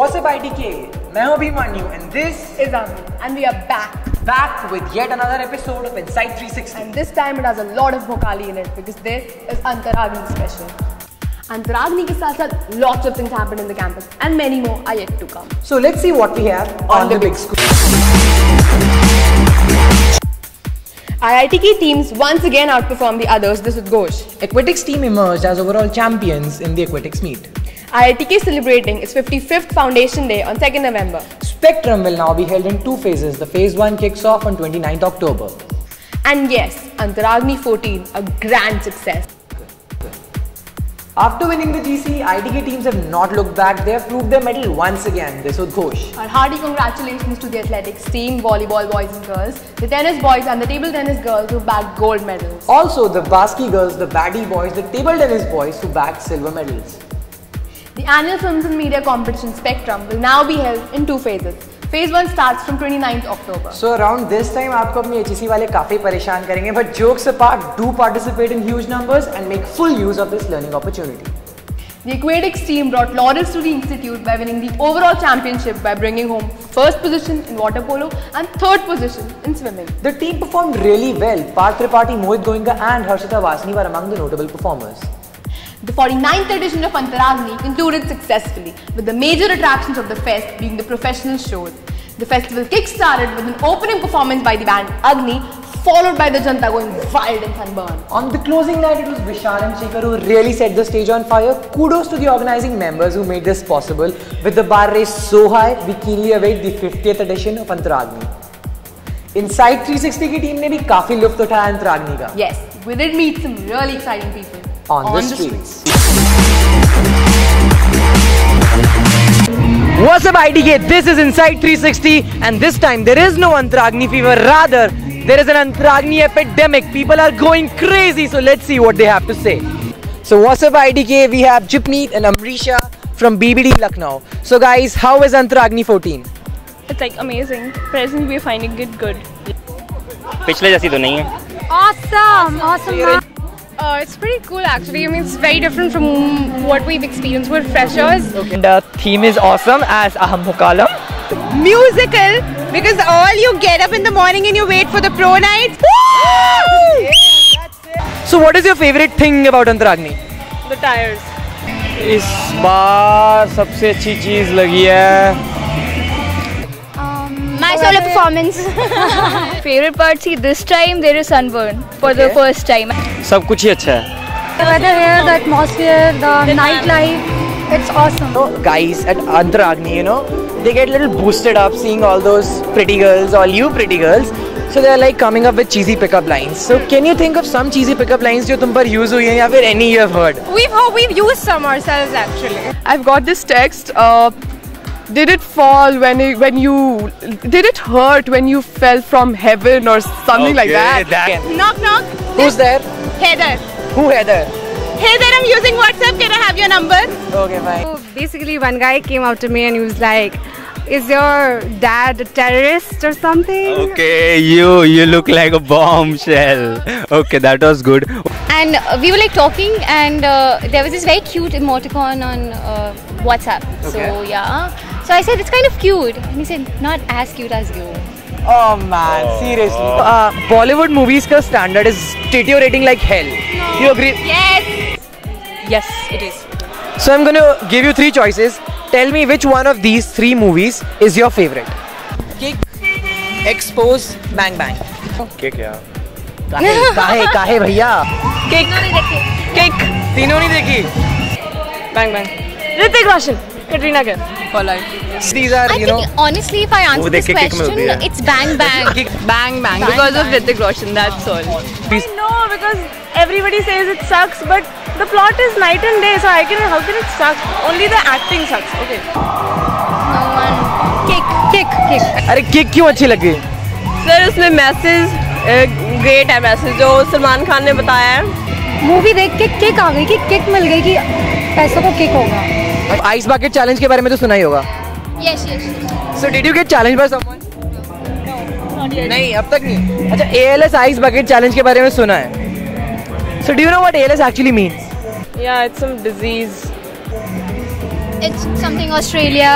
What's up ITK? मैं हूँ Abhimanyu and this is Ami and we are back with yet another episode of Insight 360 and this time it has a lot of Bhokali in it because this is Antaragni special. Antaragni के साथ lots of things happen in the campus and many more are yet to come. So let's see what we have on the big screen. IITK teams once again outperformed the others this Udghosh. Aquatics team emerged as overall champions in the aquatics meet. IITK is celebrating its 55th Foundation Day on 2nd November. Spectrum will now be held in two phases. The phase 1 kicks off on 29th October. And yes, Antaragni 14, a grand success. After winning the GC, IITK teams have not looked back. They have proved their mettle once again this Udghosh. Our hearty congratulations to the athletics team, volleyball boys and girls, the tennis boys and the table tennis girls who bagged gold medals. Also the basket girls, the baddie boys, the table tennis boys who bagged silver medals. The annual Films and Media Competition Spectrum will now be held in two phases. Phase 1 starts from 29th October. So around this time आपको अपनी HEC वाले काफी परेशान करेंगे, but jokes apart, do participate in huge numbers and make full use of this learning opportunity. The aquatics team brought laurels to the institute by winning the overall championship by bringing home first position in water polo and third position in swimming. The team performed really well. Parth Tripathi, Mohit Goenka and Harshita Vasni were among the notable performers. The 49th edition of Antaragni concluded successfully, with the major attractions of the fest being the professional shows. The festival kick-started with an opening performance by the band Agni, followed by the Janta going wild in sunburn. On the closing night, it was Vishal and Shekhar who really set the stage on fire. Kudos to the organizing members who made this possible. With the bar raised so high, we keenly await the 50th edition of Antaragni. Insight 360 की team ने भी काफी लुत्फ उठाया अंतराग्नि का. Yes, we did meet some really exciting people on the streets. What's up ITK? This is Insight 360 and this time there is no Antaragni fever, rather there is an Antaragni epidemic. People are going crazy, so let's see what they have to say. So what's up ITK? We have Jipneet and Amrisha from BBD Lucknow. So guys, how is Antaragni 14? It's like amazing. Presently we're finding it good. पिछले जैसी तो नहीं है. Awesome. It's pretty cool actually. I mean, it's very different from what we've experienced. We're freshers. Okay. And the theme is awesome as Aham Mukalam. Musical, because all you get up in the morning and you wait for the pro nights. So what is your favorite thing about Antaragni? The tires. इस बार सबसे अच्छी चीज लगी है My solo performance. Favorite part, see, this time there is sunburn for the first time. सब कुछ ही अच्छा है. The weather here, the atmosphere, the nightlife, it's awesome. So guys at Antaragni, you know, they get a little boosted up seeing all those pretty girls, all you pretty girls. So they are like coming up with cheesy pickup lines. So can you think of some cheesy pickup lines जो तुम पर use हुई हैं या फिर any you have heard? We've used some ourselves actually. I've got this text. Did it fall when you did it hurt when you fell from heaven or something like that? Knock knock. Who's there? Heather. Who Heather? Heather, I'm using WhatsApp. Can I have your number? Okay, fine. So basically, one guy came out to me and he was like, "Is your dad a terrorist or something?" Okay, you look like a bombshell. Okay, that was good. And we were like talking and there was this very cute emoticon on WhatsApp. Okay. So yeah. So I said it's kind of cute and he said not as cute as you. Oh man, seriously. Bollywood movies का standard is deteriorating like hell. No. You agree? Yes, it is. So I'm going to give you three choices. Tell me which one of these three movies is your favorite. Kick, Expose, Bang Bang. क्या क्या? काहे भैया? Kick. तीनों नहीं देखी. Bang bang. Hrithik Roshan. Katrina Kaif. For life. These are, I you know. think honestly if I answer this question, it's Bang Bang. Bang bang. Because of Hrithik Roshan, that's all. Please. No, because everybody says it sucks, but the plot is night and day, so how can it suck? Only the acting sucks. Okay. Kick. अरे kick क्यों अच्छी लगी? Sir उसमें message great है message जो सलमान खान ने बताया है. मूवी देख के किक आ गई कि किक मिल गई कि पैसों को किक होगा. आइस बकेट चैलेंज के बारे में तो सुना ही होगा. Yes. So did you get challenged by someone? नहीं, अब तक नहीं. अच्छा, ALS आइस बकेट चैलेंज के बारे में सुना है. So do you know what ALS actually means? Yeah, it's some disease. It's something Australia.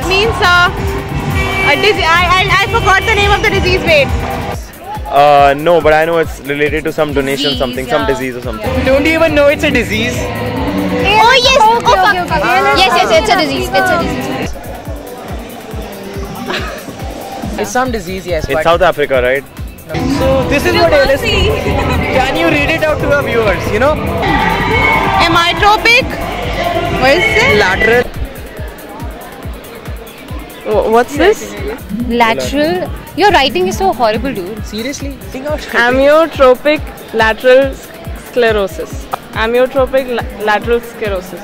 Means a disease. I forgot the name of the disease. Wait. No, but I know it's related to some donation, Disease, something, some disease or something. Don't you even know it's a disease? Oh yes. Yes, it's a disease. It's a disease. It's some disease, yes. It's but South Africa, right? so this is what ALS. Can you read it out to our viewers? You know, Amyotrophic. What is it? lateral. What's this? Lateral. Your writing is so horrible, dude. Seriously, think out. Amyotrophic lateral sclerosis. Amyotrophic lateral sclerosis.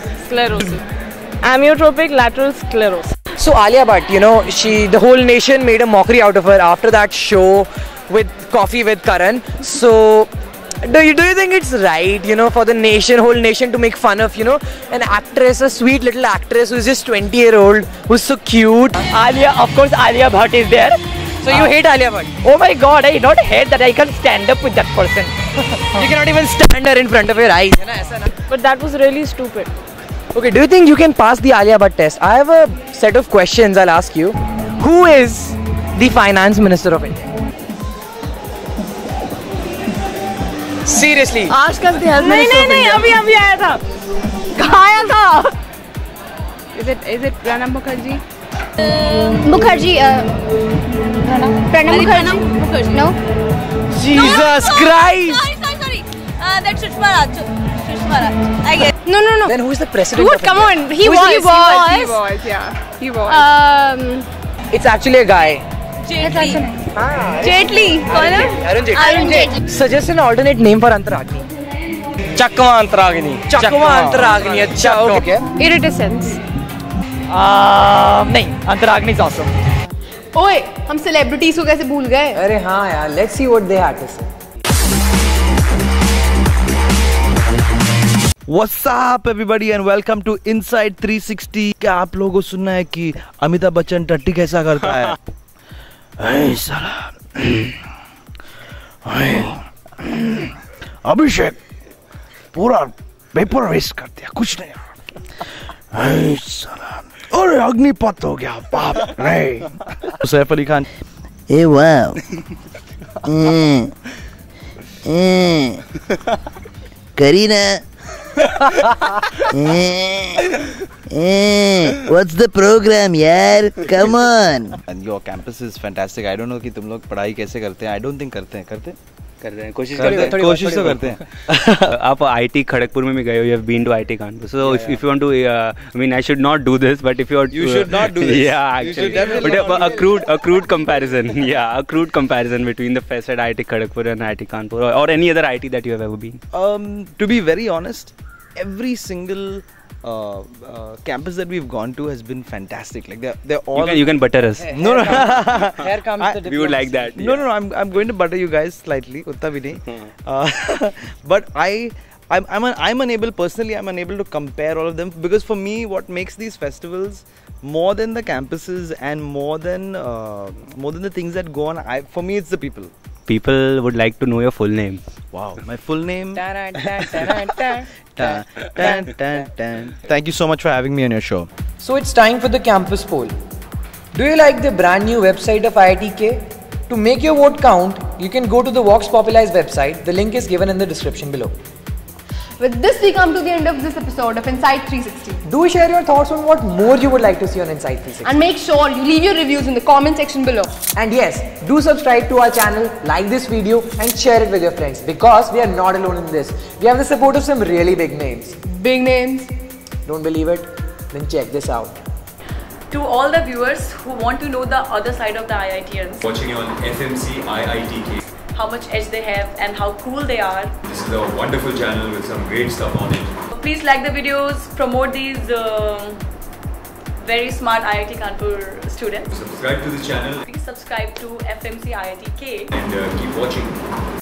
Amyotrophic lateral sclerosis. So Alia Bhatt, you know, the whole nation made a mockery out of her after that show with Coffee with Karan. So do you think it's right, you know, for the whole nation to make fun of, you know, an actress, a sweet little actress who's just 20-year-old, who's so cute? Of course, Alia Bhatt is there. So you hate Alia Bhatt? Oh my God, I not hate that. I can't stand up with that person. You cannot even stand her in front of your eyes. But that was really stupid. Okay, do you think you can pass the Alia Bhatt test? I have a set of questions I'll ask you. Who is the Finance Minister of India? Seriously. आजकल the health minister of India. अभी आया था. कहाँ आया था? Is it Pranab Mukherjee? Mukherjee. Pranab Mukherjee. No. Jesus Christ! Sorry. That's Sushma Raj. I guess. No. Then who is the president Dude, of come India? on. He was. He was. Yeah. He was. It's actually a guy. Jetli. Arun Jetli. Arun Jetli. Suggest an alternate name for Antaragni. Chakma Antaragni. Chakma Antaragni. अच्छा, okay. Iridescence. नहीं, Antaragni is awesome. ओए, हम celebrities को कैसे भूल गए? अरे हाँ यार, let's see what they had to say. What's up everybody and welcome to Inside 360. क्या आप लोगों को सुनना है कि अमिताभ बच्चन टट्टी कैसा करता है? साला अभिषेक पूरा पेपर वेस्ट कर दिया, कुछ नहीं साला, अरे अग्निपथ हो गया बाप रे. सैफ अली खान, ए wow, Kareena, what's the program यार? Come on. And your campus is fantastic. I don't know कि तुम लोग पढ़ाई कैसे करते हैं. I don't think करते हैं. कर रहे हैं, कोशिश तो करते हैं. आप आईटी खड़गपुर में भी गए हो. You have been to IIT Kanpur. So if you want to, I mean, I should not do this, but if you should not do this. Yeah, actually. But a crude comparison. Yeah, a crude comparison between the fest at IIT Kharagpur and IIT Kanpur or any other IT that you have ever been. To be very honest, every single campus that we've gone to has been fantastic. Like they're all. You can butter us. No. Here comes the we would like that. No. I'm going to butter you guys slightly. Utta bhi nahi. But I'm unable personally. I'm unable to compare all of them because for me, what makes these festivals more than the campuses and more than the things that go on, for me, it's the people. People would like to know your full name. Wow, my full name. Thank you so much for having me on your show. So it's time for the campus poll. Do you like the brand new website of IITK? To make your vote count, you can go to the Vox Populi's website. The link is given in the description below. With this, we come to the end of this episode of Inside 360. Do share your thoughts on what more you would like to see on Inside 360. And make sure you leave your reviews in the comment section below. And yes, do subscribe to our channel, like this video and share it with your friends because we are not alone in this. We have the support of some really big names. Big names? Don't believe it? Then check this out. To all the viewers who want to know the other side of the IITians, watching on FMC IITK, how much edge they have and how cool they are. This is a wonderful channel with some great stuff on it. Please like the videos, promote these very smart IIT Kanpur students. Subscribe to the channel. Please subscribe to FMC IITK and keep watching.